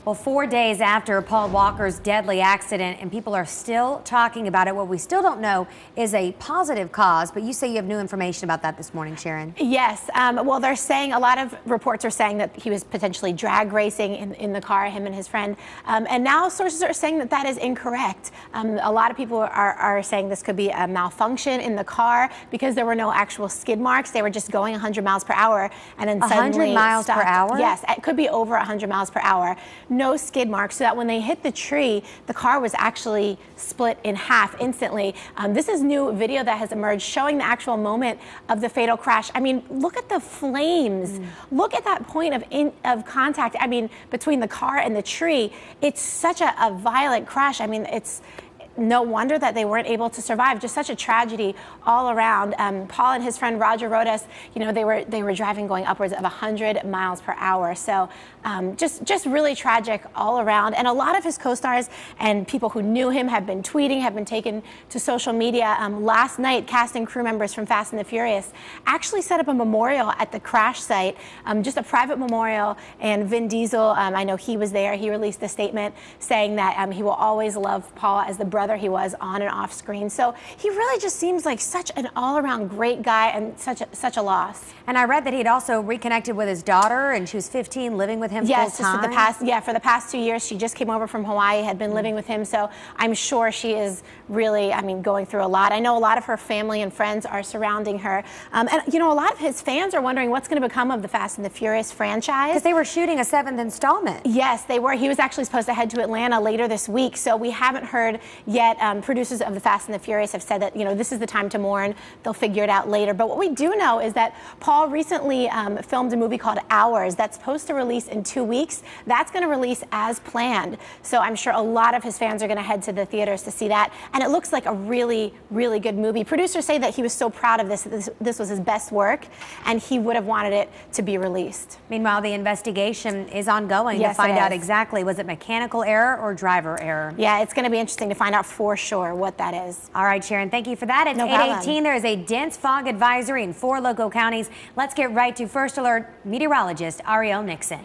Well, 4 days after Paul Walker's deadly accident, and people are still talking about it. What we still don't know is a positive cause, but you say you have new information about that this morning, Sharon. Yes. Well, they're saying, a lot of reports are saying that he was potentially drag racing in the car, him and his friend. And now sources are saying that that is incorrect. A lot of people are saying this could be a malfunction in the car because there were no actual skid marks. They were just going 100 miles per hour and then suddenly 100 miles per hour? Yes, it could be over 100 miles per hour. No skid marks, so that when they hit the tree, the car was actually split in half instantly. This is new video that has emerged showing the actual moment of the fatal crash. I mean, look at the flames. Look at that point of contact, I mean, between the car and the tree. It's such a violent crash. I mean, it's no wonder that they weren't able to survive. Just such a tragedy all around. Paul and his friend Roger Rodas, you know, they were driving going upwards of 100 miles per hour. So just really tragic all around. And a lot of his co-stars and people who knew him have been tweeting, have been taken to social media. Last night, cast and crew members from Fast and the Furious actually set up a memorial at the crash site, just a private memorial. And Vin Diesel, I know he was there. He released a statement saying that he will always love Paul as the brother he was on and off screen. So he really just seems like such an all-around great guy and such a loss. And I read that he'd also reconnected with his daughter, and she was 15, living with him full time. Yes, for the past 2 years, she just came over from Hawaii, had been living with him. So I'm sure she is really, I mean, going through a lot. I know a lot of her family and friends are surrounding her. And you know, a lot of his fans are wondering what's going to become of the Fast and the Furious franchise. Because they were shooting a 7th installment. Yes, they were. He was actually supposed to head to Atlanta later this week. So we haven't heard yet. Producers of the Fast and the Furious have said that, you know, this is the time to mourn. They'll figure it out later. But what we do know is that Paul recently filmed a movie called Hours that's supposed to release in 2 weeks. That's going to release as planned. So I'm sure a lot of his fans are going to head to the theaters to see that. And it looks like a really, really good movie. Producers say that he was so proud of this. This was his best work, and he would have wanted it to be released. Meanwhile, the investigation is ongoing to find out exactly, was it mechanical error or driver error? Yeah, it's going to be interesting to find out for sure what that is. All right, Sharon, thank you for that. It's 8:18. There is a dense fog advisory in 4 local counties. Let's get right to First Alert meteorologist Ariel Nixon.